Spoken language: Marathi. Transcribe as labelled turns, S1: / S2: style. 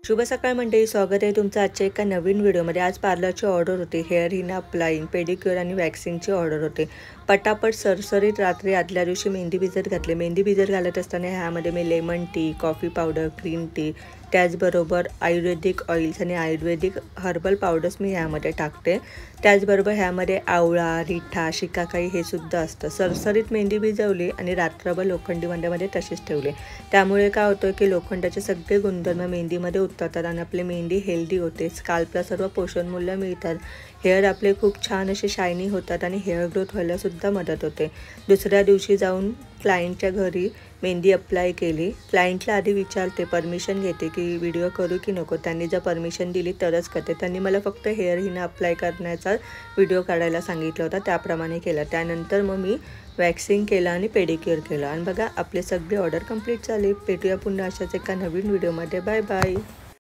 S1: शुभ सकाळ मंडळी, स्वागत आहे तुमचं आजच्या एका नवीन व्हिडिओमध्ये। आज पार्लरची ऑर्डर होती, हेअर हिना अप्लाइंग, पेडिक्युअर आणि वॅक्सिंगची ऑर्डर होते। पटापट सरसरीत रात्री आदल्या दिवशी मेहंदी भिजत घातले। मेहंदी भिजत घालत असताना ह्यामध्ये मी lemon tea, coffee powder, green tea, त्याचबरोबर आयुर्वेदिक ऑइल्स आणि आयुर्वेदिक हर्बल पावडर्स मी ह्यामध्ये टाकते। त्याचबरोबर ह्यामध्ये आवळा, रिठा, शिकाकाई हे सुद्धा असतं। सरसरीत मेहंदी भिजवली आणि रात्रभर लोखंडी भांड्यामध्ये तशीच ठेवले। त्यामुळे काय होतं की लोखंडाचे सगळे गुणधर्म मेहंदीमध्ये उतरतात आणि आपली मेहंदी हेल्दी होते। स्काल्पला सर्व पोषण मूल्य मिळतात। हेअर आपले खूप छान असे शायनी होतात आणि हेअर ग्रोथ व्हायला सुद्धा मदत होते। दुसऱ्या दिवशी जाऊन क्लायंटच्या घरी मेहंदी अप्लाय केली। क्लायंटला आधी विचारते, परमिशन घेते की व्हिडिओ करू की नको। त्यांनी जर परमिशन दिली तरच करते। त्यांनी मला फक्त हेअर हिना अप्लाय करण्याचा व्हिडिओ काढायला सांगितलं होतं, त्याप्रमाणे केलं। त्यानंतर मग मी वॅक्सिंग केलं आणि पेडिक्युअर केलं आणि बघा आपले सगळे ऑर्डर कंप्लीट झाले। भेटूया पुन्हा अशाच एका नवीन व्हिडिओमध्ये। Bye bye.